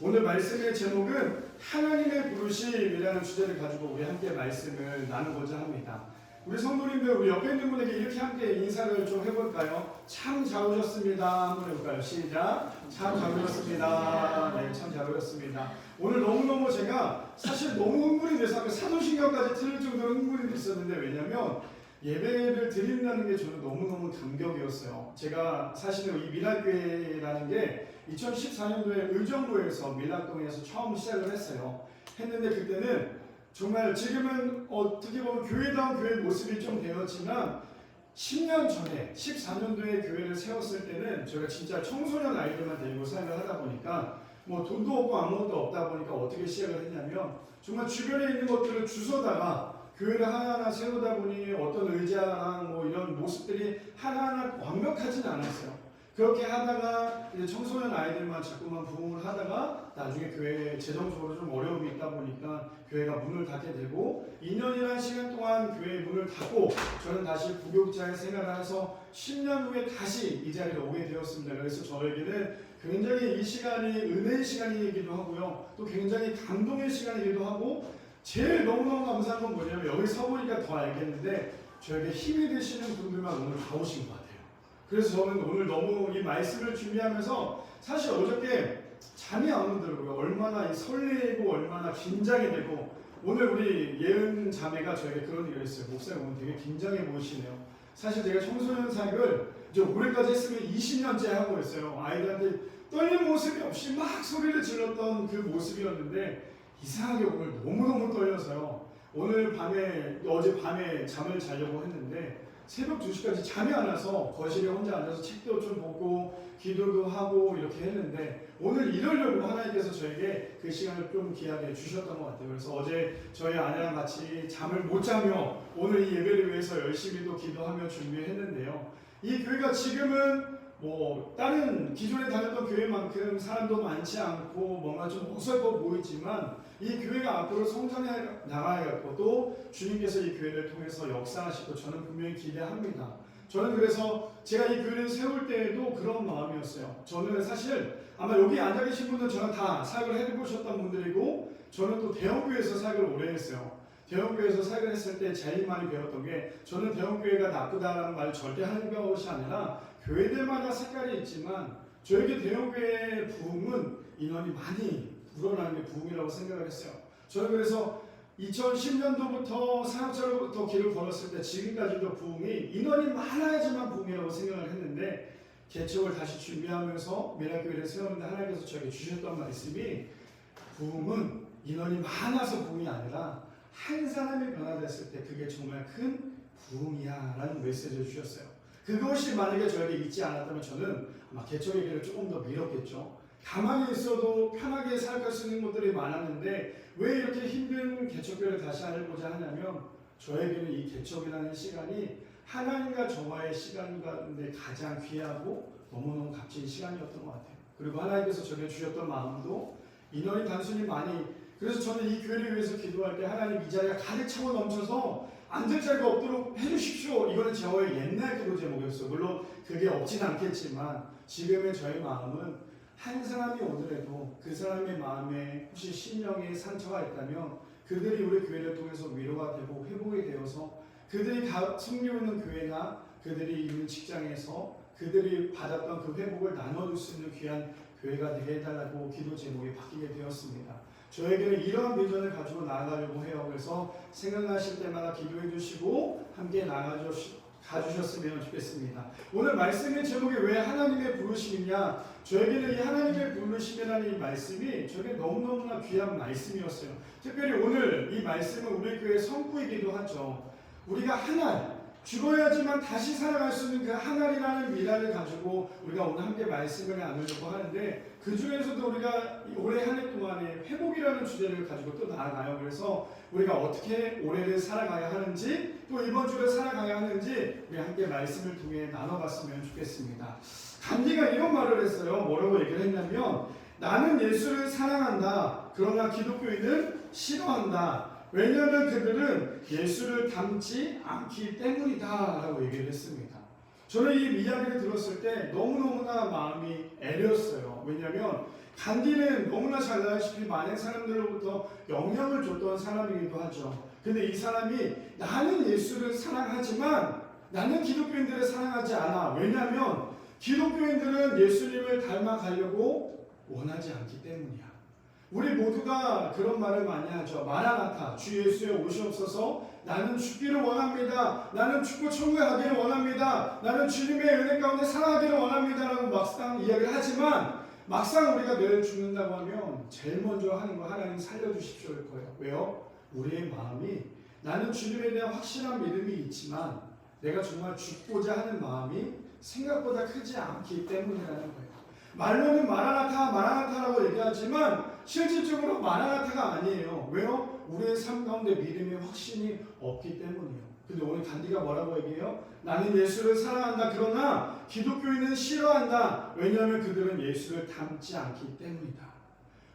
오늘 말씀의 제목은 하나님의 부르심이라는 주제를 가지고 우리 함께 말씀을 나누고자 합니다. 우리 성도님들, 우리 옆에 있는 분에게 이렇게 함께 인사를 좀 해볼까요? 참 잘 오셨습니다. 한번 해볼까요? 시작. 참 잘 오셨습니다. 네, 참 잘 오셨습니다. 오늘 너무너무 제가 사실 너무 흥분이 돼서 사도신경까지 틀릴 정도로 흥분이 됐었는데, 왜냐면 예배를 드린다는 게 저는 너무너무 감격이었어요. 제가 사실은 이 미랄교회라는 게 2014년도에 의정부에서 밀락동에서 처음 시작을 했어요. 했는데 그때는 정말 지금은 어떻게 보면 교회다운 교회 모습이 좀 되었지만 10년 전에 14년도에 교회를 세웠을 때는 저희가 진짜 청소년 아이들만 데리고 사역을 하다 보니까 뭐 돈도 없고 아무것도 없다 보니까 어떻게 시작을 했냐면 정말 주변에 있는 것들을 주워다가 교회를 하나하나 세우다 보니 어떤 의자랑 뭐 이런 모습들이 하나하나 완벽하진 않았어요. 그렇게 하다가 이제 청소년 아이들만 자꾸만 부흥을 하다가 나중에 교회에 재정적으로 좀 어려움이 있다 보니까 교회가 문을 닫게 되고 2년이라는 시간 동안 교회의 문을 닫고 저는 다시 부교육자의 생활을 해서 10년 후에 다시 이 자리에 오게 되었습니다. 그래서 저에게는 굉장히 이 시간이 은혜의 시간이기도 하고요. 또 굉장히 감동의 시간이기도 하고 제일 너무너무 감사한 건 뭐냐면 여기 서보니까 더 알겠는데 저에게 힘이 되시는 분들만 오늘 다 오신 것 같아요. 그래서 저는 오늘 너무 이 말씀을 준비하면서 사실 어저께 잠이 안 오더라고요. 얼마나 설레고 얼마나 긴장이 되고 오늘 우리 예은 자매가 저에게 그런 얘기를 했어요. 목사님 오늘 되게 긴장해 보이시네요. 사실 제가 청소년 사역을 이제 올해까지 했으면 20년째 하고 있어요. 아이들한테 떨리는 모습이 없이 막 소리를 질렀던 그 모습이었는데 이상하게 오늘 너무너무 떨려서요. 오늘 밤에 어제 밤에 잠을 자려고 했는데 새벽 2시까지 잠이 안 와서 거실에 혼자 앉아서 책도 좀 보고 기도도 하고 이렇게 했는데 오늘 이러려고 하나님께서 저에게 그 시간을 좀 귀하게 주셨던 것 같아요. 그래서 어제 저희 아내랑 같이 잠을 못 자며 오늘 이 예배를 위해서 열심히 또 기도하며 준비했는데요. 이 교회가 지금은 뭐 다른 기존에 다녔던 교회만큼 사람도 많지 않고 뭔가 좀 어설퍼 보이지만 이 교회가 앞으로 성장해 나가야겠고 또 주님께서 이 교회를 통해서 역사하시고 저는 분명히 기대합니다. 저는 그래서 제가 이 교회를 세울 때에도 그런 마음이었어요. 저는 사실 아마 여기 앉아 계신 분들 저는 다 사역을 해보셨던 분들이고 저는 또 대형교회에서 사역을 오래 했어요. 대형교회에서 사역을 했을 때 제일 많이 배웠던 게 저는 대형교회가 나쁘다라는 말을 절대 하는 것이 아니라 교회들마다 색깔이 있지만 저에게 대형교회의 부흥은 인원이 많이 불어나는 게 부흥이라고 생각을 했어요. 저는 그래서 2010년도부터 사역자로부터 길을 걸었을 때 지금까지도 부흥이 인원이 많아야지만 부흥이라고 생각을 했는데 개척을 다시 준비하면서 미랄교회를 세우는데 하나님께서 저에게 주셨던 말씀이 부흥은 인원이 많아서 부흥이 아니라 한 사람이 변화됐을 때 그게 정말 큰 부흥이야 라는 메시지를 주셨어요. 그것이 만약에 저에게 있지 않았다면 저는 아마 개척의 길을 조금 더 밀었겠죠. 가만히 있어도 편하게 살아갈 수 있는 것들이 많았는데 왜 이렇게 힘든 개척교회를 다시 하려고자 하냐면 저에게는 이 개척이라는 시간이 하나님과 저와의 시간 가운데 가장 귀하고 너무너무 값진 시간이었던 것 같아요. 그리고 하나님께서 저에게 주셨던 마음도 인원이 단순히 많이 그래서 저는 이 교회를 위해서 기도할 때 하나님 이 자리가 가득 차고 넘쳐서 앉을 자리가 없도록 해주십시오. 이거는 저의 옛날 기도 제목이었어요. 물론 그게 없진 않겠지만 지금의 저의 마음은 한 사람이 오더라도 그 사람의 마음에 혹시 심령에 상처가 있다면 그들이 우리 교회를 통해서 위로가 되고 회복이 되어서 그들이 섬기고 있는 교회나 그들이 있는 직장에서 그들이 받았던 그 회복을 나눠줄 수 있는 귀한 교회가 되게 해달라고 기도 제목이 바뀌게 되었습니다. 저에게는 이러한 비전을 가지고 나아가려고 해요. 그래서 생각나실 때마다 기도해 주시고 함께 가주셨으면 좋겠습니다. 오늘 말씀의 제목이 왜 하나님의 부르심이냐? 저에게는 이 하나님의 부르심이라는 이 말씀이 저에게 너무너무나 귀한 말씀이었어요. 특별히 오늘 이 말씀은 우리 교회의 성구이기도 하죠. 우리가 하나 죽어야지만 다시 살아갈 수 있는 그 하나님이라는 미랄을 가지고 우리가 오늘 함께 말씀을 나누려고 하는데 그 중에서도 우리가 올해 한 해 동안에 회복이라는 주제를 가지고 또 나아가요. 그래서 우리가 어떻게 올해를 살아가야 하는지 또 이번 주를 살아가야 하는지 우리 함께 말씀을 통해 나눠봤으면 좋겠습니다. 간디가 이런 말을 했어요. 뭐라고 얘기를 했냐면 나는 예수를 사랑한다. 그러나 기독교인은 싫어한다. 왜냐하면 그들은 예수를 닮지 않기 때문이다 라고 얘기를 했습니다. 저는 이 이야기를 들었을 때 너무너무나 마음이 애렸어요. 왜냐하면 간디는 너무나 잘 알다시피 많은 사람들로부터 영향을 줬던 사람이기도 하죠. 근데 이 사람이 나는 예수를 사랑하지만 나는 기독교인들을 사랑하지 않아. 왜냐하면 기독교인들은 예수님을 닮아가려고 원하지 않기 때문이야. 우리 모두가 그런 말을 많이 하죠. 마라나타, 주 예수의 오시옵소서. 나는 죽기를 원합니다. 나는 죽고 천국에 가기를 원합니다. 나는 주님의 은혜 가운데 살아가기를 원합니다. 라고 막상 이야기를 하지만 막상 우리가 내일 죽는다고 하면 제일 먼저 하는 거 하나님 살려주십시오일 거예요. 왜요? 우리의 마음이 나는 주님에 대한 확실한 믿음이 있지만 내가 정말 죽고자 하는 마음이 생각보다 크지 않기 때문이라는 거예요. 말로는 마라나타, 마라나타라고 얘기하지만 실질적으로 마라나타가 아니에요. 왜요? 우리의 삶 가운데 믿음의 확신이 없기 때문이에요. 근데 오늘 간디가 뭐라고 얘기해요? 나는 예수를 사랑한다. 그러나 기독교인은 싫어한다. 왜냐하면 그들은 예수를 닮지 않기 때문이다.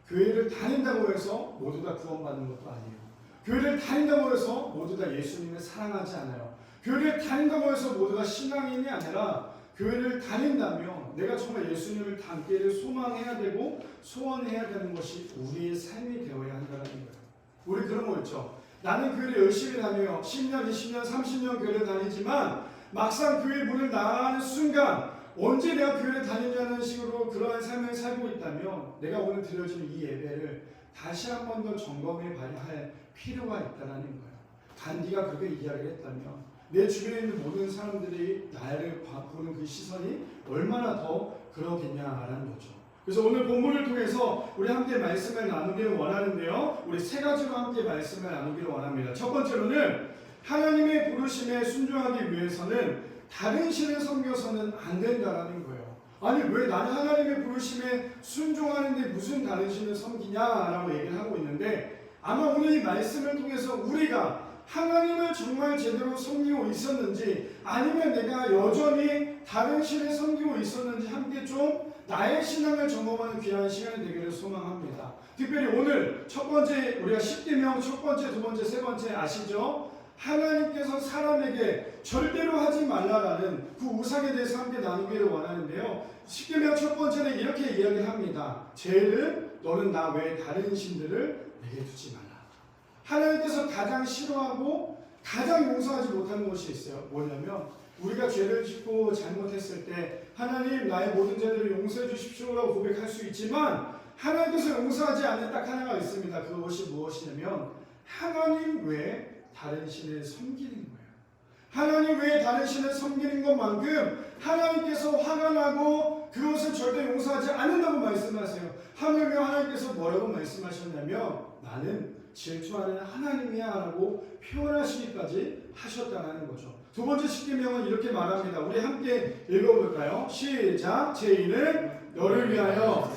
교회를 다닌다고 해서 모두 다 구원받는 것도 아니에요. 교회를 다닌다고 해서 모두 다 예수님을 사랑하지 않아요. 교회를 다닌다고 해서 모두가 신앙인이 아니라 교회를 다닌다면 내가 정말 예수님을 닮기를 소망해야 되고 소원해야 되는 것이 우리의 삶이 되어야 한다는 거예요. 우리 그런 거 있죠. 나는 교회를 열심히 다녀요. 10년, 20년, 30년 교회를 다니지만 막상 교회 문을 나가는 순간 언제 내가 교회를 다니냐는 식으로 그러한 삶을 살고 있다면 내가 오늘 드려지는 이 예배를 다시 한 번 더 점검해 봐야 할 필요가 있다는 거예요. 간디가 그렇게 이야기를 했다면 내 주변에 있는 모든 사람들이 나를 보는 그 시선이 얼마나 더 그러겠냐라는 거죠. 그래서 오늘 본문을 통해서 우리 함께 말씀을 나누기를 원하는데요. 우리 세 가지로 함께 말씀을 나누기를 원합니다. 첫 번째로는 하나님의 부르심에 순종하기 위해서는 다른 신을 섬겨서는 안 된다라는 거예요. 아니 왜 나는 하나님의 부르심에 순종하는데 무슨 다른 신을 섬기냐라고 얘기를 하고 있는데 아마 오늘 이 말씀을 통해서 우리가 하나님을 정말 제대로 섬기고 있었는지 아니면 내가 여전히 다른 신을 섬기고 있었는지 함께 좀 나의 신앙을 점검하는 귀한 시간이 되기를 소망합니다. 특별히 오늘 첫 번째 우리가 10계명 첫 번째, 두 번째, 세 번째 아시죠? 하나님께서 사람에게 절대로 하지 말라라는 그 우상에 대해서 함께 나누기를 원하는데요. 10계명 첫 번째는 이렇게 이야기합니다. 죄를 너는 나 외에 다른 신들을 내게 두지 말라. 하나님께서 가장 싫어하고 가장 용서하지 못하는 것이 있어요. 뭐냐면 우리가 죄를 짓고 잘못했을 때 하나님 나의 모든 죄들을 용서해 주십시오라고 고백할 수 있지만 하나님께서 용서하지 않는 딱 하나가 있습니다. 그것이 무엇이냐면 하나님 외에 다른 신을 섬기는 거예요. 하나님 외에 다른 신을 섬기는 것만큼 하나님께서 화가 나고 그것을 절대 용서하지 않는다고 말씀하세요. 하물며 하나님께서 뭐라고 말씀하셨냐면 나는 질투하는 하나님이야 라고 표현하시기까지 하셨다는 거죠. 두 번째 10계명은 이렇게 말합니다. 우리 함께 읽어볼까요? 시작! 제2는 너를 위하여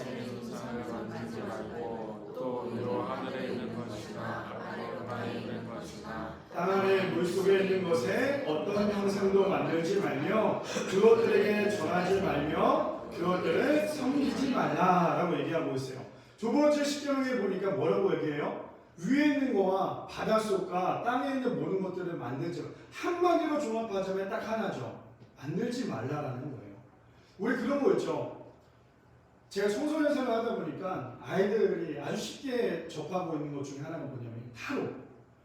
땅 아래 물속에 있는 것에 어떤 형상도 만들지 말며 그것들에게 전하지 말며 그것들을 섬기지 말라라고 얘기하고 있어요. 두 번째 10계명에 보니까 뭐라고 얘기해요? 위에 있는 거와 바닷속과 땅에 있는 모든 것들을 만들지 한마디로 종합하자면 딱 하나죠. 만들지 말라라는 거예요. 우리 그런 거 있죠. 제가 청소년 생활을 하다 보니까 아이들이 아주 쉽게 접하고 있는 것 중에 하나가 뭐냐면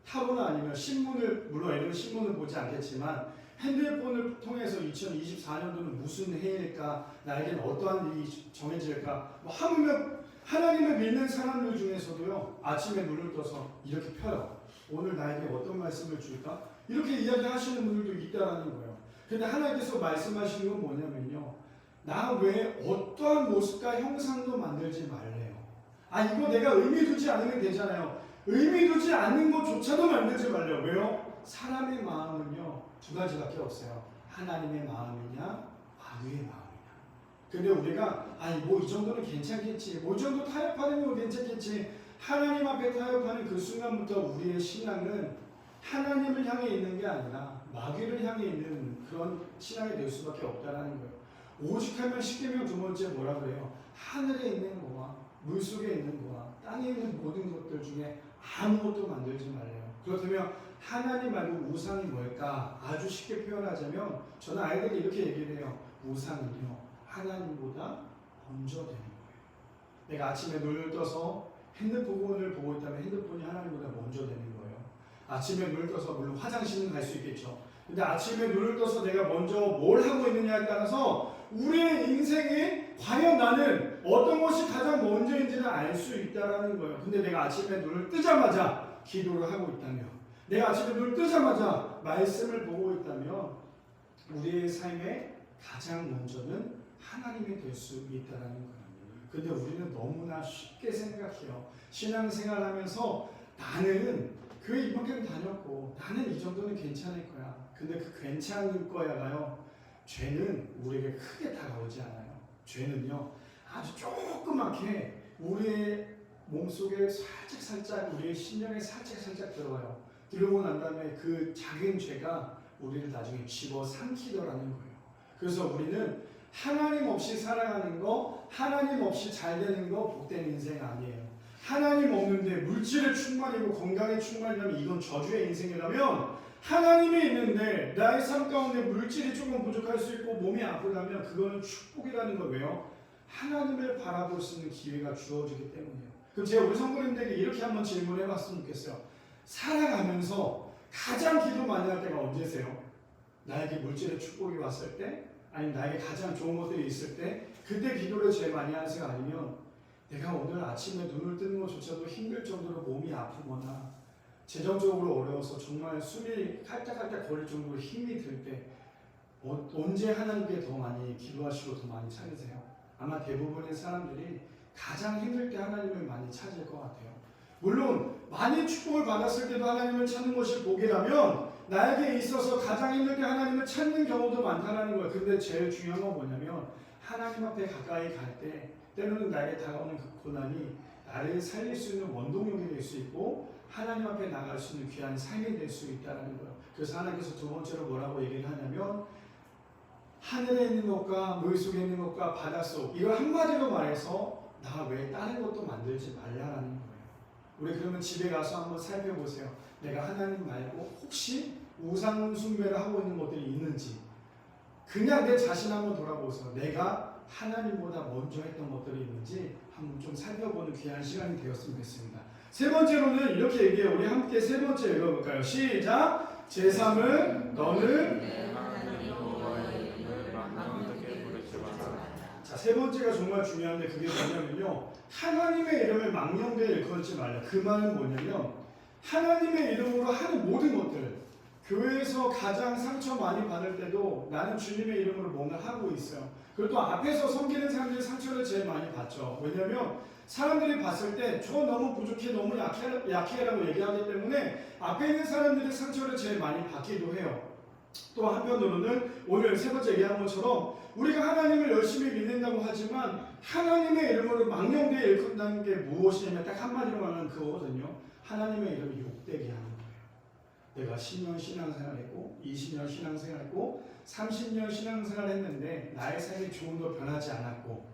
타로나 아니면 신문을, 물론 애들은 신문을 보지 않겠지만 핸드폰을 통해서 2024년도는 무슨 해일까, 나에게는 어떠한 일이 정해질까, 뭐 하물며 하나님을 믿는 사람들 중에서도요, 아침에 눈을 떠서 이렇게 펴요. 오늘 나에게 어떤 말씀을 줄까? 이렇게 이야기하시는 분들도 있다라는 거예요. 근데 하나님께서 말씀하시는 건 뭐냐면요, 나 외에 어떠한 모습과 형상도 만들지 말래요. 아, 이거 내가 의미 두지 않으면 되잖아요. 의미 두지 않는 것조차도 만들지 말래요. 왜요? 사람의 마음은요, 두 가지밖에 없어요. 하나님의 마음이냐, 마귀의 마음이냐. 근데 우리가 뭐 이 정도는 괜찮겠지, 뭐 이 정도 타협하는 건 괜찮겠지, 하나님 앞에 타협하는 그 순간부터 우리의 신앙은 하나님을 향해 있는 게 아니라 마귀를 향해 있는 그런 신앙이 될 수밖에 없다는 거예요. 오직하면 10계명 두 번째 뭐라 그래요? 하늘에 있는 거와 물속에 있는 거와 땅에 있는 모든 것들 중에 아무것도 만들지 말래요. 그렇다면 하나님 말고 우상이 뭘까? 아주 쉽게 표현하자면 저는 아이들에게 이렇게 얘기를 해요. 우상은요, 하나님보다 먼저 되는 거예요. 내가 아침에 눈을 떠서 핸드폰을 보고 있다면 핸드폰이 하나님보다 먼저 되는 거예요. 아침에 눈을 떠서 물론 화장실은 갈 수 있겠죠. 근데 아침에 눈을 떠서 내가 먼저 뭘 하고 있느냐에 따라서 우리의 인생에 과연 나는 어떤 것이 가장 먼저인지를 알 수 있다는 거예요. 근데 내가 아침에 눈을 뜨자마자 기도를 하고 있다면, 내가 아침에 눈을 뜨자마자 말씀을 보고 있다면 우리의 삶에 가장 먼저는 하나님이 될 수 있다는 거예요. 근데 우리는 너무나 쉽게 생각해요. 신앙생활하면서 나는 교회 이만큼 다녔고 나는 이 정도는 괜찮을 거야. 근데 그 괜찮을 거야가요, 죄는 우리에게 크게 다가오지 않아요. 죄는요 아주 조그맣게 우리의 몸속에 살짝 우리의 심령에 살짝 들어와요. 들어오고 난 다음에 그 작은 죄가 우리를 나중에 집어삼키더라는 거예요. 그래서 우리는 하나님 없이 살아가는 거, 하나님 없이 잘 되는 거 복된 인생 아니에요. 하나님 없는데 물질의 충만이고 건강의 충만이라면 이건 저주의 인생이라면, 하나님이 있는데 나의 삶 가운데 물질이 조금 부족할 수 있고 몸이 아프다면 그거는 축복이라는 거. 왜요? 하나님을 바라볼 수 있는 기회가 주어지기 때문이에요. 그럼 제가 우리 성도님들에게 이렇게 한번 질문해 봤으면 좋겠어요. 살아가면서 가장 기도 많이 할 때가 언제세요? 나에게 물질의 축복이 왔을 때? 아니면 나에게 가장 좋은 것들이 있을 때? 그때 기도를 제일 많이 하세요? 아니면 내가 오늘 아침에 눈을 뜨는 것조차도 힘들 정도로 몸이 아프거나 재정적으로 어려워서 정말 숨이 칼딱칼딱 거릴 정도로 힘이 들 때 언제 하나님께 더 많이 기도하시고 더 많이 찾으세요? 아마 대부분의 사람들이 가장 힘들 때 하나님을 많이 찾을 것 같아요. 물론 많이 축복을 받았을 때도 하나님을 찾는 것이 복이라면 나에게 있어서 가장 힘들 때 하나님을 찾는 경우도 많다는 거예요. 근데 제일 중요한 건 뭐냐면 하나님 앞에 가까이 갈 때 때로는 나에게 다가오는 그 고난이 나를 살릴 수 있는 원동력이 될 수 있고 하나님 앞에 나갈 수 있는 귀한 삶이 될 수 있다는 거예요. 그래서 하나님께서 두 번째로 뭐라고 얘기를 하냐면 하늘에 있는 것과 물 속에 있는 것과 바닷속, 이걸 한마디로 말해서 나 외에 다른 것도 만들지 말라라는 거예요. 우리 그러면 집에 가서 한번 살펴보세요. 내가 하나님 말고 혹시 우상 숭배를 하고 있는 것들이 있는지, 그냥 내 자신 한번 돌아보세요. 내가 하나님보다 먼저 했던 것들이 있는지 한번 좀 살펴보는 귀한 시간이 되었으면 좋겠습니다. 세 번째로는 이렇게 얘기해요. 우리 함께 세 번째 읽어볼까요? 시작! 제3은 너는 자, 세 번째가 정말 중요한데 그게 뭐냐면요, 하나님의 이름을 망령되이 일컫지 말라. 그 말은 뭐냐면 하나님의 이름으로 하는 모든 것들, 교회에서 가장 상처 많이 받을 때도 나는 주님의 이름으로 뭔가 하고 있어요. 그리고 또 앞에서 섬기는 사람들이 상처를 제일 많이 받죠. 왜냐하면 사람들이 봤을 때 저 너무 부족해, 너무 약해라고 얘기하기 때문에 앞에 있는 사람들이 상처를 제일 많이 받기도 해요. 또 한편으로는 오늘 세 번째 얘기한 것처럼 우리가 하나님을 열심히 믿는다고 하지만 하나님의 이름으로 망령되이 일컫는다는 게 무엇이냐면 딱 한마디로 말하면 그거거든요. 하나님의 이름을 욕되게 하는 거예요. 내가 10년 신앙생활했고 20년 신앙생활했고 30년 신앙생활 했는데 나의 삶이 조금 더 변하지 않았고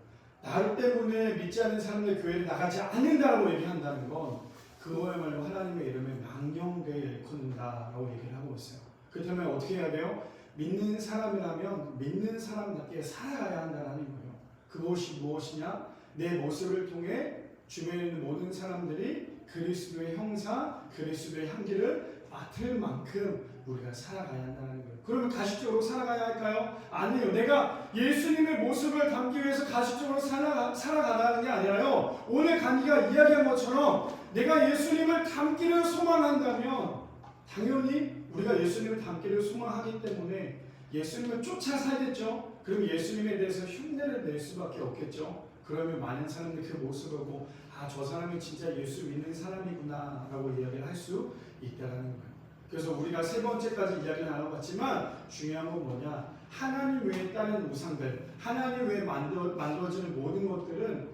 나 때문에 믿지 않는 사람들 교회를 나가지 않는다라고 얘기한다는 건 그거야말로 하나님의 이름을 망령되이 일컫는다라고 얘기를 하고 있어요. 그렇다면 어떻게 해야 돼요? 믿는 사람이라면 믿는 사람답게 살아가야 한다는 거예요. 그것이 무엇이냐? 내 모습을 통해 주변에 있는 모든 사람들이 그리스도의 형상, 그리스도의 향기를 맡을 만큼 우리가 살아가야 한다는 거예요. 그러면 가식적으로 살아가야 할까요? 아니에요. 내가 예수님의 모습을 담기 위해서 가식적으로 살아가라는 게 아니라요. 오늘 간기가 이야기한 것처럼 내가 예수님을 담기를 소망한다면 당연히 우리가 예수님을 담기를 소망하기 때문에 예수님을 쫓아 살겠죠. 그럼 예수님에 대해서 흉내를 낼 수밖에 없겠죠. 그러면 많은 사람들이 그 모습을 보고 아, 저 사람이 진짜 예수 믿는 사람이구나 라고 이야기를 할 수 있다는 거예요. 그래서 우리가 세 번째까지 이야기를 나눠봤지만 중요한 건 뭐냐? 하나님 외에 다른 우상들, 하나님 외에 만들어지는 모든 것들은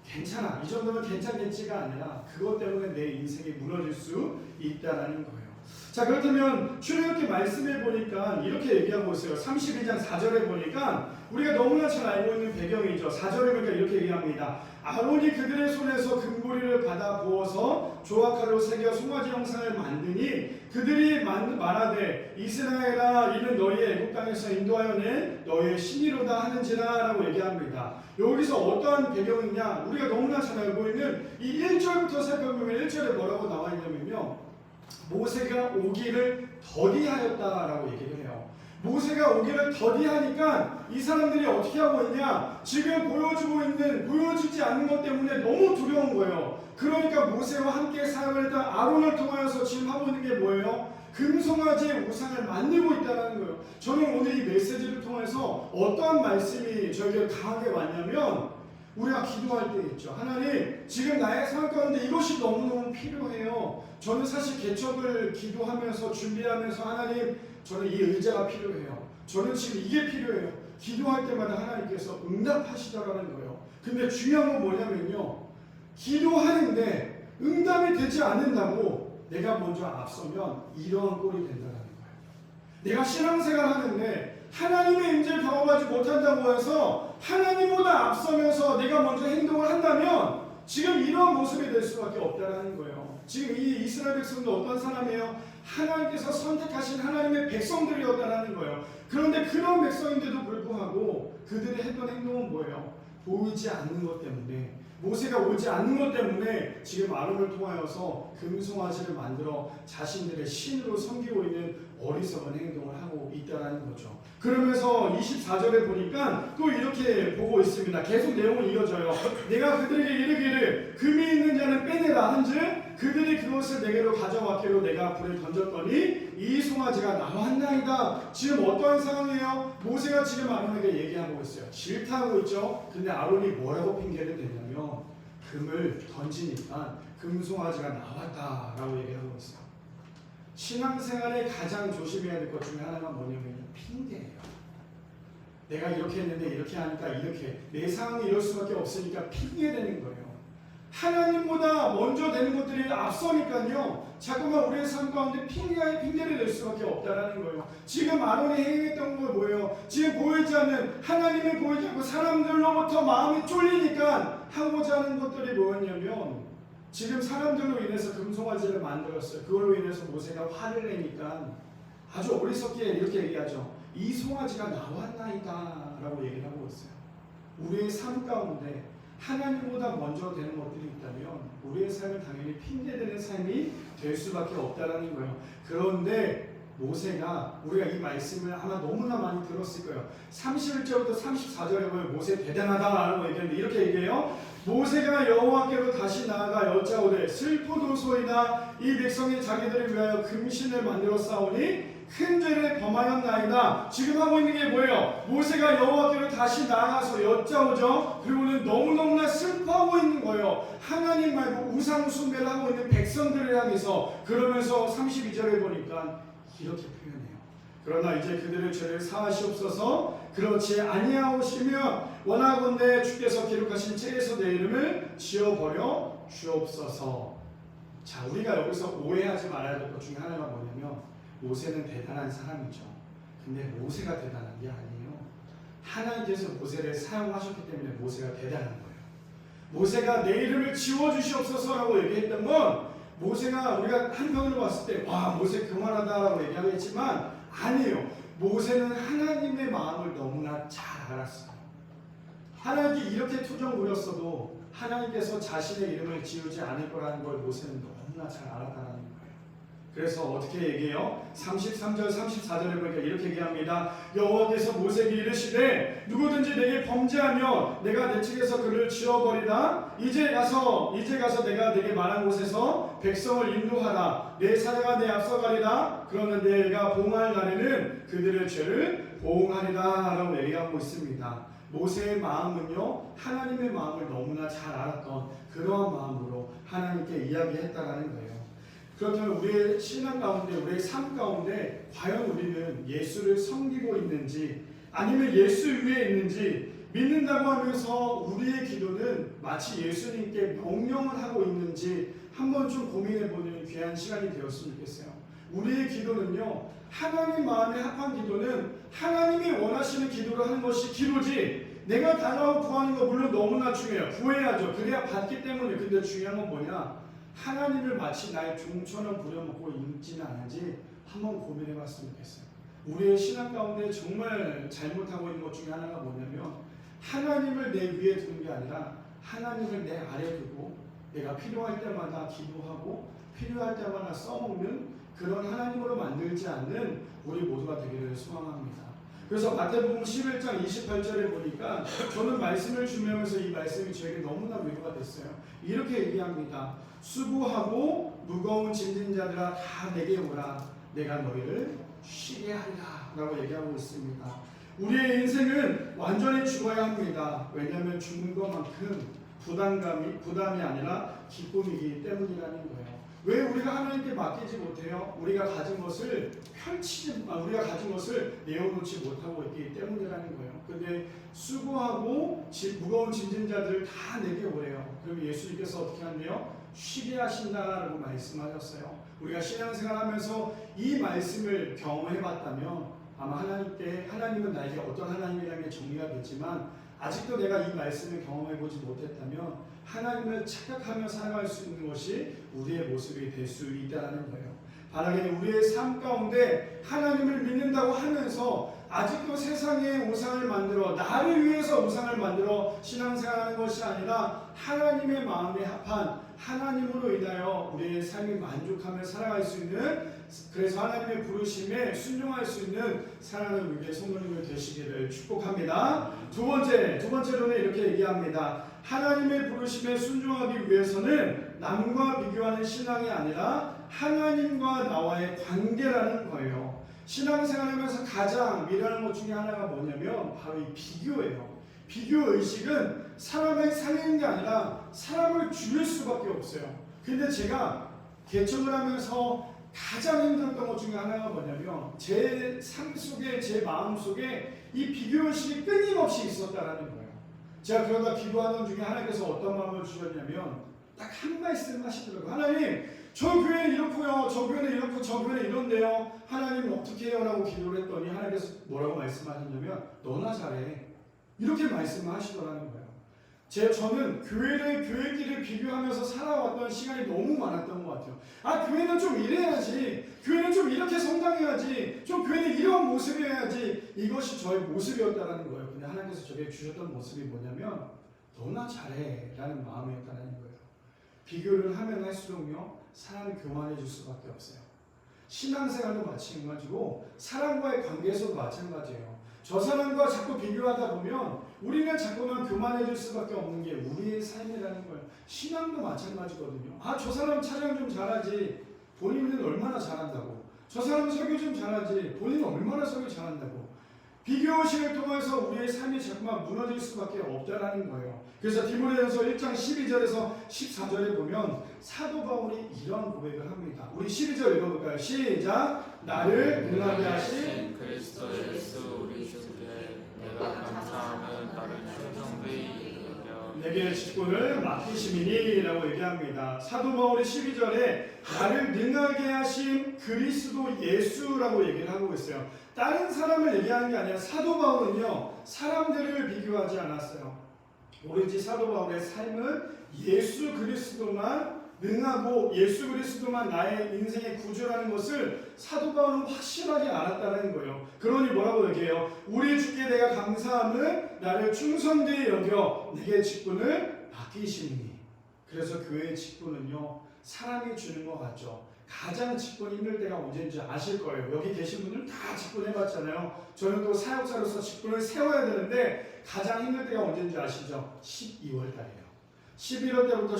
괜찮아, 이 정도면 괜찮겠지가 아니라 그것 때문에 내 인생이 무너질 수 있다는 거예요. 자, 그렇다면 출애굽기 말씀해 보니까 이렇게 얘기하고 있어요. 32장 4절에 보니까 우리가 너무나 잘 알고 있는 배경이죠. 4절에 보니까 이렇게 얘기합니다. 아론이 그들의 손에서 금고리를 받아 부어서 조각칼로 새겨 송아지 형상을 만드니 그들이 말하되 이스라엘아 이는 너희의 애굽 땅에서 인도하여 낸 너희의 신이로다 하는지라 라고 얘기합니다. 여기서 어떠한 배경이냐, 우리가 너무나 잘 알고 있는 이 1절부터 살펴보면 1절에 뭐라고 나와 있냐면요, 모세가 오기를 더디하였다라고 얘기를 해요. 모세가 오기를 더디하니까 이 사람들이 어떻게 하고 있냐, 지금 보여주지 않는 것 때문에 너무 두려운 거예요. 그러니까 모세와 함께 사역을 했던 아론을 통하여서 지금 하고 있는 게 뭐예요? 금송아지의 우상을 만들고 있다는 거예요. 저는 오늘 이 메시지를 통해서 어떠한 말씀이 저에게 강하게 왔냐면, 우리가 기도할 때 있죠. 하나님, 지금 나의 삶 가운데 이것이 너무너무 필요해요. 저는 사실 개척을 기도하면서 준비하면서 하나님, 저는 이 의자가 필요해요. 저는 지금 이게 필요해요. 기도할 때마다 하나님께서 응답하시더라는 거예요. 근데 중요한 건 뭐냐면요, 기도하는데 응답이 되지 않는다고 내가 먼저 앞서면 이러한 꼴이 된다는 거예요. 내가 신앙생활 하는데 하나님의 임재를 경험하지 못한다고 해서 하나님보다 앞서면서 내가 먼저 행동을 한다면 지금 이런 모습이 될 수밖에 없다는 거예요. 지금 이 이스라엘 백성도 어떤 사람이에요? 하나님께서 선택하신 하나님의 백성들이었다는 거예요. 그런데 그런 백성인데도 불구하고 그들이 했던 행동은 뭐예요? 보이지 않는 것 때문에, 모세가 오지 않는 것 때문에 지금 아론을 통하여서 금송아지를 만들어 자신들의 신으로 섬기고 있는 어리석은 행동을 하고 있다는 거죠. 그러면서 24절에 보니까 또 이렇게 보고 있습니다. 계속 내용은 이어져요. 내가 그들에게 이르기를 금이 있는 자는 빼내라 한즉 그들이 그것을 내게로 가져왔기로 내가 불에 던졌더니 이 송아지가 나왔나이다. 지금 어떠한 상황이에요? 모세가 지금 아론에게 얘기하고 있어요. 질타하고 있죠. 근데 아론이 뭐라고 핑계를 대냐면 금을 던지니까 금송아지가 나왔다라고 얘기하고 있어요. 신앙생활에 가장 조심해야 될 것 중에 하나가 뭐냐면 핑계예요. 내가 이렇게 했는데 이렇게 하니까 이렇게 내 상황이 이럴 수밖에 없으니까 핑계되는 거예요. 하나님보다 먼저 되는 것들이 앞서니까요, 자꾸만 우리의 삶 가운데 핑계를 낼 수밖에 없다라는 거예요. 지금 아론이 행했던 건 뭐예요? 지금 보이지 않는, 하나님을 보이지 않고 사람들로부터 마음이 쫄리니까 하고자 하는 것들이 뭐였냐면, 지금 사람들로 인해서 금송아지를 만들었어요. 그걸로 인해서 모세가 화를 내니까 아주 어리석게 이렇게 얘기하죠. 이 송아지가 나왔나이다 라고 얘기를 하고 있어요. 우리의 삶 가운데 하나님보다 먼저 되는 것들이 있다면 우리의 삶은 당연히 핑계되는 삶이 될 수밖에 없다라는 거예요. 그런데 모세가, 우리가 이 말씀을 아마 너무나 많이 들었을 거예요. 31절부터 34절에 보면 모세 대단하다라고 얘기하는데 이렇게 얘기해요. 모세가 여호와께로 다시 나아가 여짜오되 슬프도소이다. 이 백성이 자기들을 위하여 금신을 만들어 싸우니 큰 죄를 범하였나이다. 지금 하고 있는 게 뭐예요? 모세가 여호와께로 다시 나아가서 여짜오죠. 그리고는 너무너무나 슬퍼하고 있는 거예요. 하나님 말고 우상 숭배를 하고 있는 백성들을 향해서. 그러면서 32절에 보니까 이렇게 표현해요. 그러나 이제 그들의 죄를 사하시옵소서. 그렇지 아니하오시면 원하건대 주께서 기록하신 책에서 내 이름을 지워버려 주옵소서. 자, 우리가 여기서 오해하지 말아야 될 것 중에 하나가 뭐냐면, 모세는 대단한 사람이죠. 근데 모세가 대단한 게 아니에요. 하나님께서 모세를 사용하셨기 때문에 모세가 대단한 거예요. 모세가 내 이름을 지워주시옵소서라고 얘기했던 건, 모세가 우리가 한편으로 봤을 때 와 모세 그만하다라고 얘기하겠지만 아니에요. 모세는 하나님의 마음을 너무나 잘 알았어요. 하나님께 이렇게 투정 부렸어도 하나님께서 자신의 이름을 지우지 않을 거라는 걸 모세는 너무나 잘 알았다는 거예요. 그래서 어떻게 얘기해요? 33절 34절에 보니까 이렇게 얘기합니다. 여호와께서 모세에게 이르시되 누구든지 내게 범죄하며 내가 내 측에서 그를 지워버리라. 이제 가서 내가 내게 말한 곳에서 백성을 인도하라. 내 사자가 내 앞서 가리라. 그러면 내가 보응할 날에는 그들의 죄를 보응하리라 라고 얘기하고 있습니다. 모세의 마음은요, 하나님의 마음을 너무나 잘 알았던 그러한 마음으로 하나님께 이야기했다라는 거예요. 그렇다면 우리의 신앙 가운데, 우리의 삶 가운데 과연 우리는 예수를 섬기고 있는지, 아니면 예수 위에 있는지, 믿는다고 하면서 우리의 기도는 마치 예수님께 명령을 하고 있는지 한번 좀 고민해보는 귀한 시간이 되었으면 좋겠어요. 우리의 기도는요, 하나님 마음에 합한 기도는 하나님이 원하시는 기도를 하는 것이 기도지, 내가 달라고 구하는 거 물론 너무나 중요해요. 구해야죠. 그래야 받기 때문에. 근데 중요한 건 뭐냐, 하나님을 마치 나의 종처럼 부려먹고 있지는 않은지 한번 고민해 봤으면 좋겠어요. 우리의 신앙 가운데 정말 잘못하고 있는 것 중에 하나가 뭐냐면, 하나님을 내 위에 두는 게 아니라 하나님을 내 아래에 두고 내가 필요할 때마다 기도하고 필요할 때마다 써먹는 그런 하나님으로 만들지 않는 우리 모두가 되기를 소망합니다. 그래서 마태복음 11장 28절에 보니까 저는 말씀을 준비하면서 이 말씀이 저에게 너무나 위로가 됐어요. 이렇게 얘기합니다. 수고하고 무거운 짐진 자들아 다 내게 오라, 내가 너희를 쉬게 하리라 라고 얘기하고 있습니다. 우리의 인생은 완전히 죽어야 합니다. 왜냐하면 죽는 것만큼 부담이 아니라 기쁨이기 때문이라는 거예요. 왜 우리가 하나님께 맡기지 못해요? 우리가 가진 것을 우리가 가진 것을 내어놓지 못하고 있기 때문이라는 거예요. 근데 수고하고 무거운 짐진 자들을 다 내게 오래요. 그럼 예수님께서 어떻게 하네요? 쉬게 하신다라고 말씀하셨어요. 우리가 신앙생활하면서 이 말씀을 경험해봤다면 아마 하나님은 나에게 어떤 하나님이라는 게 정리가 됐지만, 아직도 내가 이 말씀을 경험해보지 못했다면 하나님을 착각하며 살아갈 수 있는 것이 우리의 모습이 될 수 있다는 거예요. 바라기는 우리의 삶 가운데 하나님을 믿는다고 하면서 아직도 세상에 우상을 만들어, 나를 위해서 우상을 만들어 신앙생활하는 것이 아니라 하나님의 마음에 합한 하나님으로 인하여 우리의 삶이 만족하며 살아갈 수 있는, 그래서 하나님의 부르심에 순종할 수 있는 사랑하는 우리의 성도님들 되시기를 축복합니다. 두 번째로는 이렇게 얘기합니다. 하나님의 부르심에 순종하기 위해서는 남과 비교하는 신앙이 아니라 하나님과 나와의 관계라는 거예요. 신앙생활하면서 가장 미련한 것 중에 하나가 뭐냐면 바로 이 비교예요. 비교의식은 사람을 살리는 게 아니라 사람을 죽일 수밖에 없어요. 근데 제가 개척을 하면서 가장 힘들었던 것 중에 하나가 뭐냐면 제 삶 속에, 제 마음 속에 이 비교의식이 끊임없이 있었다라는 거예요. 제가 그러다 기도하는 중에 하나님께서 어떤 마음을 주셨냐면 딱 한 말씀 하시더라고요. 하나님, 저 교회는 이렇고요, 저 교회는 이렇고, 저 교회는 이런데요, 하나님 어떻게 해요? 라고 기도를 했더니 하나님께서 뭐라고 말씀하셨냐면 너나 잘해, 이렇게 말씀하시더라는 거예요. 저는 교회끼리 비교하면서 살아왔던 시간이 너무 많았던 것 같아요. 교회는 좀 이래야지, 교회는 좀 이렇게 성장해야지, 좀 교회는 이런 모습이어야지, 이것이 저의 모습이었다는 거예요. 근데 하나님께서 저에게 주셨던 모습이 뭐냐면 너나 잘해 라는 마음이었다는 거예요. 비교를 하면 할수록요, 사람이 교만해질 수밖에 없어요. 신앙생활도 마찬가지고 사람과의 관계에서도 마찬가지예요. 저 사람과 자꾸 비교하다 보면 우리는 자꾸만 교만해질 수밖에 없는 게 우리의 삶이라는 거예요. 신앙도 마찬가지거든요. 저 사람 찬양 좀 잘하지, 본인은 얼마나 잘한다고. 저 사람 설교 좀 잘하지, 본인은 얼마나 설교 잘한다고. 비교의식을 통해서 우리의 삶이 자꾸만 무너질 수밖에 없다라는 거예요. 그래서 디모데전서 1장 12절에서 14절에 보면 사도 바울이 이런 고백을 합니다. 우리 12절 읽어볼까요? 시작! 나를 능하게 하신 그리스도 예수 우리 주께 내가 감사함은 나를 충성되이 이르려 내게 직분을 맡기심이니 라고 얘기합니다. 사도 바울이 12절에 나를 능하게 하신 그리스도 예수라고 얘기를 하고 있어요. 다른 사람을 얘기하는 게 아니라 사도 바울은요, 사람들을 비교하지 않았어요. 오로지 사도 바울의 삶은 예수 그리스도만 능하고 예수 그리스도만 나의 인생의 구주라는 것을 사도 바울은 확실하게 알았다는 거예요. 그러니 뭐라고 얘기해요? 우리 주께 내가 감사함은 나를 충성되이 여겨 내게 직분을 맡기시니. 그래서 교회의 직분은요, 사람이 주는 것 같죠. 가장 직분이 힘들 때가 언제인지 아실 거예요. 여기 계신 분들은 다 직분 해봤잖아요. 저는 또 사역자로서 직분을 세워야 되는데 가장 힘들 때가 언제인지 아시죠? 12월 달이에요. 11월 때부터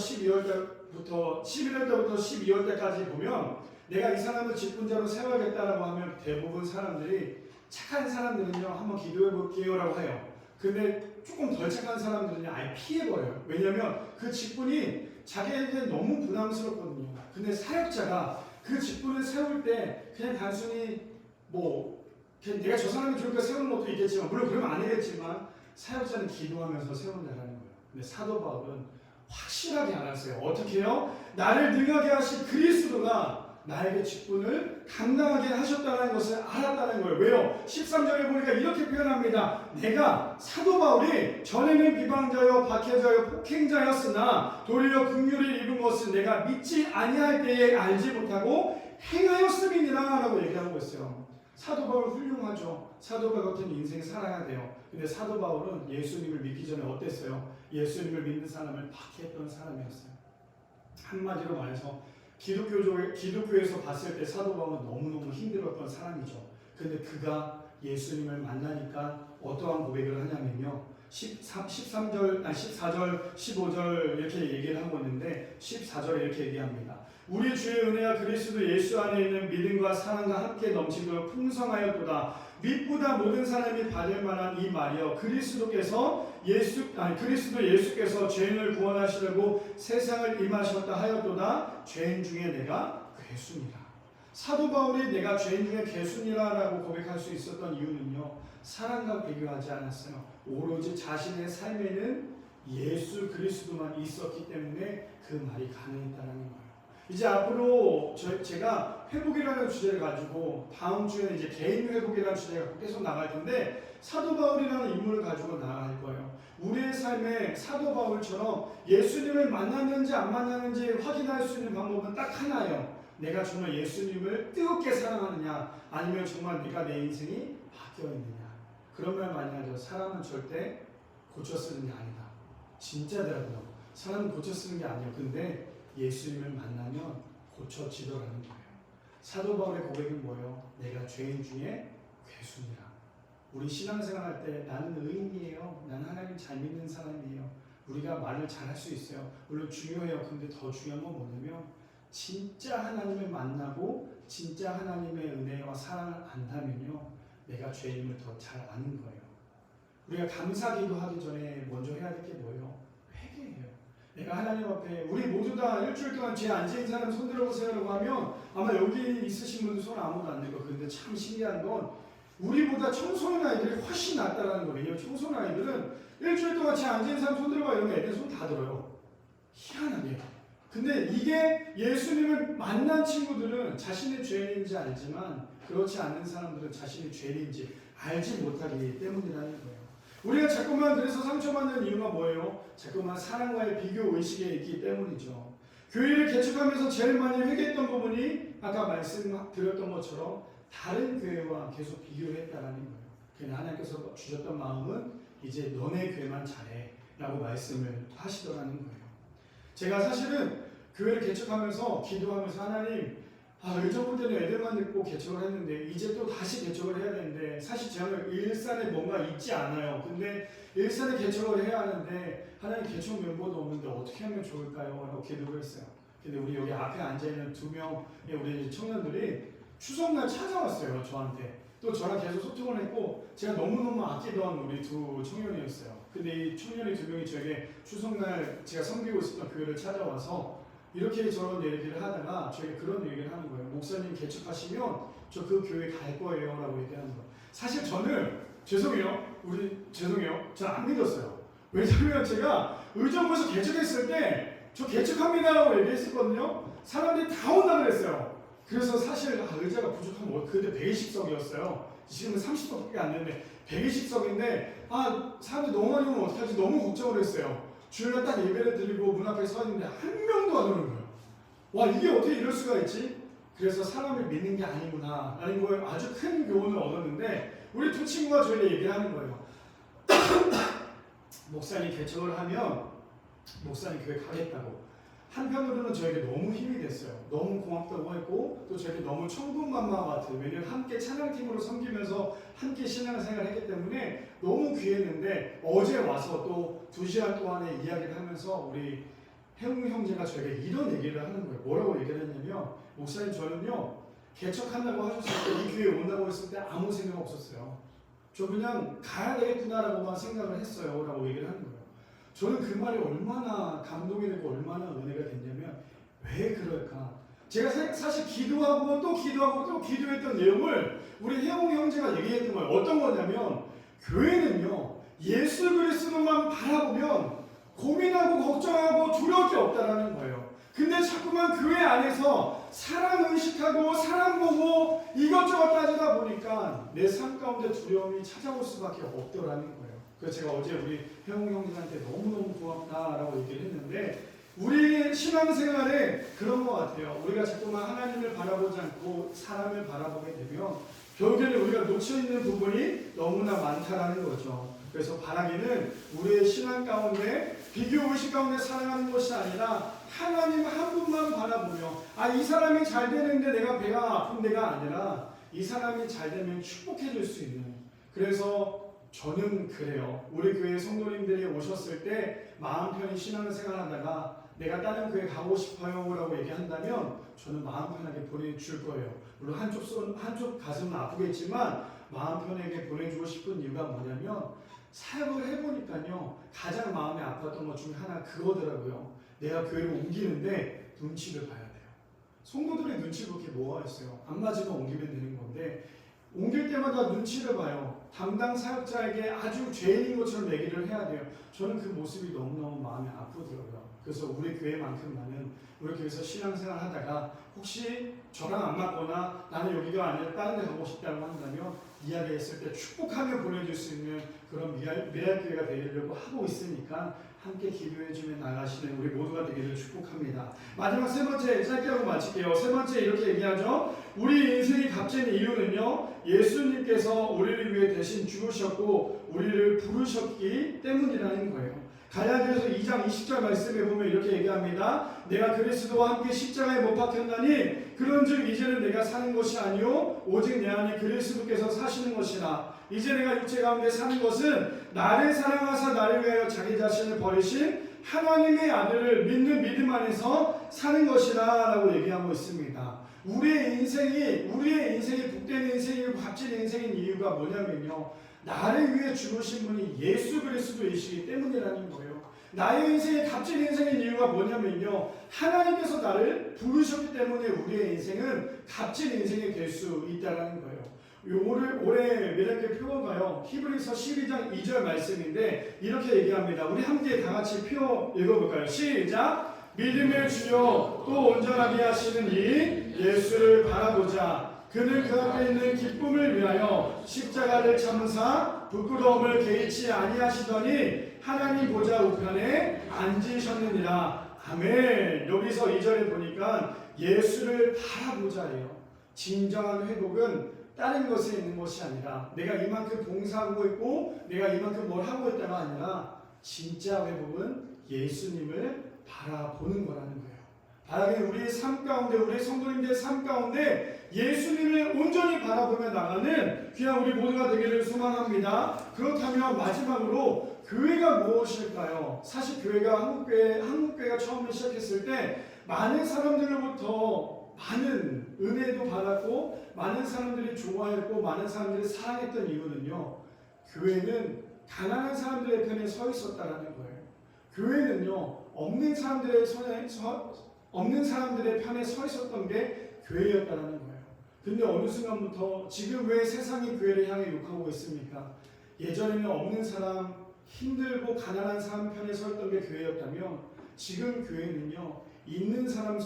12월 때까지 보면 내가 이 사람을 직분자로 세워야겠다라고 하면 대부분 사람들이, 착한 사람들은요, 한번 기도해 볼게요 라고 해요. 근데 조금 덜 착한 사람들은요, 아예 피해버려요. 왜냐면 그 직분이 자기에게 너무 부담스럽거든요. 근데 사역자가 그 직분을 세울 때 그냥 단순히 내가 저 사람이 좋으니까 세우는 것도 있겠지만, 물론 그러면 아니겠지만 사역자는 기도하면서 세운다는 거예요. 근데 사도 바울은 확실하게 알았어요. 어떻게 해요? 나를 능하게 하신 그리스도가 나에게 직분을 감당하게 하셨다는 것을 알았다는 거예요. 왜요? 13절에 보니까 이렇게 표현합니다. 내가 사도 바울이 전에는 비방자요 박해자요 폭행자였으나 도리어 긍휼을 입은 것은 내가 믿지 아니할 때에 알지 못하고 행하였음이니라 라고 얘기하고 있어요. 사도 바울 훌륭하죠. 사도 바울 같은 인생 살아야 돼요. 근데 사도 바울은 예수님을 믿기 전에 어땠어요? 예수님을 믿는 사람을 박해했던 사람이었어요. 한마디로 말해서 기독교에서 봤을 때 사도 바울은 너무너무 힘들었던 사람이죠. 근데 그가 예수님을 만나니까 어떠한 고백을 하냐면요. 14절, 15절 이렇게 얘기를 하고 있는데 14절에 이렇게 얘기합니다. 우리 주의 은혜가 그리스도 예수 안에 있는 믿음과 사랑과 함께 넘치도록 풍성하였도다. 믿보다 모든 사람이 받을 만한 이 말이여 그리스도 예수께서 죄인을 구원하시려고 세상을 임하셨다 하였도다. 죄인 중에 내가 괴수니라. 사도 바울이 내가 죄인 중에 괴수니라라고 고백할 수 있었던 이유는요, 사랑과 비교하지 않았어요. 오로지 자신의 삶에는 예수 그리스도만 있었기 때문에 그 말이 가능했다는 거예요. 이제 앞으로 제가 회복이라는 주제를 가지고 다음 주에는 이제 개인 회복이라는 주제가 계속 나갈 텐데 사도 바울이라는 인물을 가지고 나갈 거예요. 우리의 삶에 사도 바울처럼 예수님을 만났는지 안 만났는지 확인할 수 있는 방법은 딱 하나예요. 내가 정말 예수님을 뜨겁게 사랑하느냐, 아니면 정말 내가 내 인생이 바뀌어 있느냐. 그런 말 많이 하죠. 사람은 절대 고쳐 쓰는 게 아니다. 진짜더라고요. 사람은 고쳐 쓰는 게 아니에요. 근데 예수님을 만나면 고쳐지더라는 거예요. 사도 바울의 고백은 뭐예요? 내가 죄인 중에 괴수니라. 우리 신앙생활 할 때 나는 의인이에요. 나는 하나님 잘 믿는 사람이에요. 우리가 말을 잘할 수 있어요. 물론 중요해요. 근데 더 중요한 건 뭐냐면 진짜 하나님을 만나고 진짜 하나님의 은혜와 사랑을 안다면요, 내가 죄인을 더 잘 아는 거예요. 우리가 감사기도 하기 전에 먼저 해야 될 게 뭐예요? 회개예요. 내가 하나님 앞에, 우리 모두 다 일주일 동안 죄 안 지은 사람 손 들어보세요라고 하면 아마 여기 있으신 분들 손 아무도 안 들고. 근데 참 신기한 건 우리보다 청소년 아이들이 훨씬 낫다라는 거예요. 왜냐면 청소년 아이들은 일주일 동안 죄 안 지은 사람 손 들어봐 이러면 애들 손 다 들어요. 희한하게. 근데 이게 예수님을 만난 친구들은 자신의 죄인인지 알지만 그렇지 않은 사람들은 자신의 죄인인지 알지 못하기 때문이라는 거예요. 우리가 자꾸만 그래서 상처받는 이유가 뭐예요? 자꾸만 사랑과의 비교 의식에 있기 때문이죠. 교회를 개척하면서 제일 많이 회개했던 부분이 아까 말씀드렸던 것처럼 다른 교회와 계속 비교를 했다라는 거예요. 그러나 하나님께서 주셨던 마음은 이제 너네 교회만 잘해 라고 말씀을 하시더라는 거예요. 제가 사실은 교회를 개척하면서 기도하면서 하나님, 일정 때는 애들만 듣고 개척을 했는데 이제 또 다시 개척을 해야 되는데, 사실 저는 일산에 뭔가 있지 않아요. 근데 일산에 개척을 해야 하는데 하나님 개척 멤버도 없는데 어떻게 하면 좋을까요? 라고 기도를 했어요. 근데 우리 여기 앞에 앉아있는 2명의 우리 청년들이 추석날 찾아왔어요. 저한테. 또 저랑 계속 소통을 했고 제가 너무너무 아끼던 우리 두 청년이었어요. 근데 이 청년이 2명이 저에게 추석날 제가 섬기고 있었던 교회를 찾아와서 이렇게 저런 얘기를 하다가 저에게 그런 얘기를 하는 거예요. 목사님 개척하시면 저 그 교회 갈 거예요 라고 얘기하는 거예요. 사실 저는 죄송해요. 전 안 믿었어요. 왜냐면 제가 의정부에서 개척했을 때 저 개척합니다 라고 얘기했었거든요. 사람들이 다 온다고 그랬어요. 그래서 사실 의자가 부족하면 그때 120석이었어요. 지금은 30석밖에 안 되는데 120석인데 사람들이 너무 많이 오면 어떡하지 너무 걱정을 했어요. 주일날 딱 예배를 드리고 문 앞에 서 있는데 한 명도 안 오는 거예요. 와, 이게 어떻게 이럴 수가 있지? 그래서 사람을 믿는 게 아니구나 라는 거에 아주 큰 교훈을 얻었는데 우리 두 친구가 저에게 얘기를 하는 거예요. 목사님 개척을 하면 목사님 교회 가겠다고. 한편으로는 저에게 너무 힘이 됐어요. 너무 고맙다고 했고 또 저에게 너무 천군만마 같은, 왜냐면 함께 찬양팀으로 섬기면서 함께 신앙생활을 했기 때문에 너무 귀했는데 어제 와서 또 2시간 동안의 이야기를 하면서 우리 혜웅 형제가 저에게 이런 얘기를 하는 거예요. 뭐라고 얘기를 했냐면, 목사님 저는요 개척한다고 하셨을 때 이 교회에 온다고 했을 때 아무 생각 없었어요. 저 그냥 가야 되겠구나라고만 생각을 했어요 라고 얘기를 하는 거예요. 저는 그 말이 얼마나 감동이 되고 얼마나 은혜가 됐냐면, 왜 그럴까? 제가 사실 기도하고 또 기도하고 또 기도했던 내용을 우리 혜웅 형제가 얘기했던 거예요. 어떤 거냐면, 교회는요 예수 그리스도만 바라보면 고민하고 걱정하고 두려울 게 없다라는 거예요. 근데 자꾸만 교회 안에서 사람 의식하고 사람 보고 이것저것 따지다 보니까 내 삶 가운데 두려움이 찾아올 수밖에 없더라는 거예요. 그래서 제가 어제 우리 형우 형님한테 너무너무 고맙다라고 얘기를 했는데, 우리 신앙생활에 그런 것 같아요. 우리가 자꾸만 하나님을 바라보지 않고 사람을 바라보게 되면 결국에는 우리가 놓쳐있는 부분이 너무나 많다라는 거죠. 그래서 바라기는 우리의 신앙 가운데 비교의식 가운데 살아가는 것이 아니라 하나님 한 분만 바라보며, 이 사람이 잘 되는데 내가 배가 아픈 데가 아니라 이 사람이 잘 되면 축복해 줄 수 있는. 그래서 저는 그래요. 우리 교회 성도님들이 오셨을 때 마음 편히 신앙생활 하다가 내가 다른 교회 가고 싶어요 라고 얘기한다면 저는 마음 편하게 보내줄 거예요. 물론 한쪽 가슴은 아프겠지만 마음 편하게 보내주고 싶은 이유가 뭐냐면, 사역을 해보니까요 가장 마음이 아팠던 것 중에 하나 그거더라고요. 내가 교회를 옮기는데 눈치를 봐야 돼요. 성도들의 눈치를 그렇게 뭐가 있어요. 안 맞으면 옮기면 되는 건데 옮길 때마다 눈치를 봐요. 담당 사역자에게 아주 죄인인 것처럼 얘기를 해야 돼요. 저는 그 모습이 너무너무 마음이 아프더라고요. 그래서 우리 교회만큼만은 우리 교회에서 신앙생활 하다가 혹시 저랑 안 맞거나 나는 여기가 아니라 다른 데 가고 싶다고 한다면 이야기했을 때 축복하며 보내줄 수 있는 그런 미랄교회가 되려고 하고 있으니까 함께 기도해주며 나가시는 우리 모두가 되기를 축복합니다. 마지막 세 번째, 짧게 하고 마칠게요. 세 번째 이렇게 얘기하죠. 우리 인생이 값진 이유는요, 예수님께서 우리를 위해 대신 죽으셨고 우리를 부르셨기 때문이라는 거예요. 갈라디아서 2장 20절 말씀에 보면 이렇게 얘기합니다. 내가 그리스도와 함께 십자가에 못 박혔나니 그런즉 이제는 내가 사는 것이 아니요 오직 내 안에 그리스도께서 사시는 것이라. 이제 내가 육체 가운데 사는 것은 나를 사랑하사 나를 위하여 자기 자신을 버리신 하나님의 아들을 믿는 믿음 안에서 사는 것이라 라고 얘기하고 있습니다. 우리의 인생이 복된 인생이고 값진 인생인 이유가 뭐냐면요, 나를 위해 죽으신 분이 예수 그리스도이시기 때문이라는 거예요. 나의 인생의 값진 인생인 이유가 뭐냐면요, 하나님께서 나를 부르셨기 때문에 우리의 인생은 값진 인생이 될 수 있다는 거예요. 올해 미랄교회 표어가요, 히브리서 12장 2절 말씀인데 이렇게 얘기합니다. 우리 함께 다 같이 표어 읽어볼까요? 시작! 믿음의 주여 또 온전하게 하시는 이 예수를 바라보자. 그는 그 앞에 있는 기쁨을 위하여 십자가를 참으사 부끄러움을 개의치 아니하시더니 하나님 보좌 우편에 앉으셨느니라. 아멘. 여기서 2절에 보니까 예수를 바라보자예요. 진정한 회복은 다른 것에 있는 것이 아니라 내가 이만큼 봉사하고 있고 내가 이만큼 뭘 하고 있다가 아니라 진짜 회복은 예수님을 바라보는 거라는 거예요. 바라긴 우리의 삶 가운데, 우리 성도님들의 삶 가운데 예수님을 온전히 바라보며 나가는 귀한 우리 모두가 되기를 소망합니다. 그렇다면 마지막으로 교회가 무엇일까요? 사실 교회가 한국교회가 처음에 시작했을 때 많은 사람들로부터 많은 은혜도 받았고 많은 사람들이 좋아했고 많은 사람들이 사랑했던 이유는요, 교회는 가난한 사람들의 편에 서 있었다라는 거예요. 교회는요, 없는 사람들의 편에 서 있었던 게 교회였다라는 거예요. 근데 어느 순간부터 지금 왜 세상이 교회를 향해 욕하고 있습니까? 예전에는 없는 사람, 힘들고 가난한 사람 편에 서 있던 게 교회였다면 지금 교회는요, 있는 사람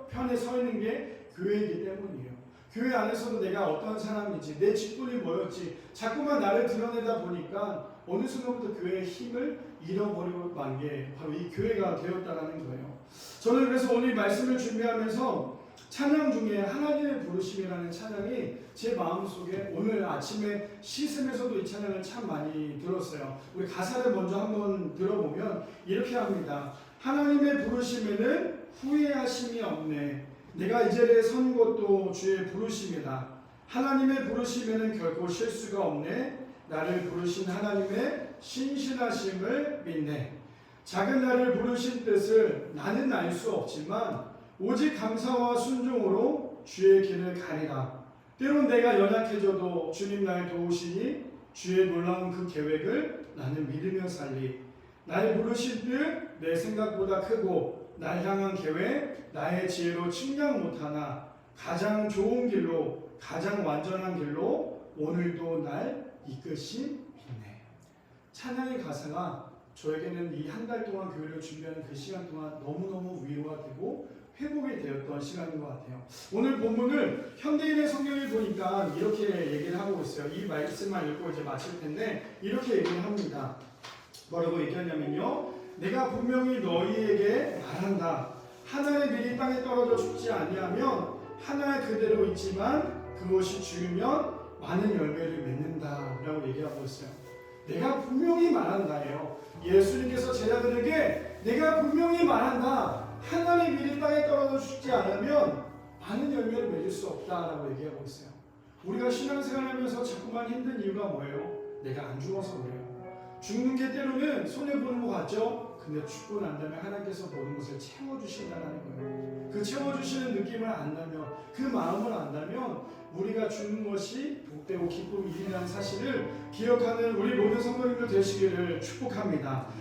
편에 서 있는 게 교회이기 때문이에요. 교회 안에서도 내가 어떤 사람인지, 내 직분이 뭐였지 자꾸만 나를 드러내다 보니까 어느 순간부터 교회의 힘을 잃어버리고 만 게 바로 이 교회가 되었다라는 거예요. 저는 그래서 오늘 말씀을 준비하면서 찬양 중에 하나님의 부르심이라는 찬양이 제 마음속에 오늘 아침에 씻으면서도 이 찬양을 참 많이 들었어요. 우리 가사를 먼저 한번 들어보면 이렇게 합니다. 하나님의 부르심에는 후회하심이 없네. 내가 이 자리에 선 것도 주의 부르심이다. 하나님의 부르심에는 결코 실수가 없네. 나를 부르신 하나님의 신실하심을 믿네. 작은 나를 부르신 뜻을 나는 알 수 없지만 오직 감사와 순종으로 주의 길을 가리라. 때론 내가 연약해져도 주님 날 도우시니 주의 놀라운 그 계획을 나는 믿으며 살리. 날 부르신 뜻 내 생각보다 크고 날 향한 계획 나의 지혜로 측량 못하나 가장 좋은 길로 가장 완전한 길로 오늘도 날 이끄신 믿네. 찬양의 가사가 저에게는 이 한 달 동안 교회를 준비하는 그 시간 동안 너무너무 위로가 되고 회복이 되었던 시간인 것 같아요. 오늘 본문을 현대인의 성경을 보니까 이렇게 얘기를 하고 있어요. 이 말씀만 읽고 이제 마칠 텐데 이렇게 얘기를 합니다. 뭐라고 얘기하냐면요. 내가 분명히 너희에게 말한다. 하나의 밀이 땅에 떨어져 죽지 아니하면 하나 그대로 있지만 그것이 죽으면 많은 열매를 맺는다 라고 얘기하고 있어요. 내가 분명히 말한다예요. 예수님께서 제자들에게 내가 분명히 말한다. 하나의 밀이 땅에 떨어져 죽지 않으면 많은 열매를 맺을 수 없다라고 얘기하고 있어요. 우리가 신앙생활하면서 자꾸만 힘든 이유가 뭐예요? 내가 안 죽어서 그래요. 죽는 게 때로는 손해보는 것 같죠? 근데 죽고 난 다음에 하나님께서 모든 것을 채워주신다는 거예요. 그 채워주시는 느낌을 안다면, 그 마음을 안다면 우리가 죽는 것이 복되고 기쁜 일이라는 사실을 기억하는 우리 모든 성도님들 되시기를 축복합니다.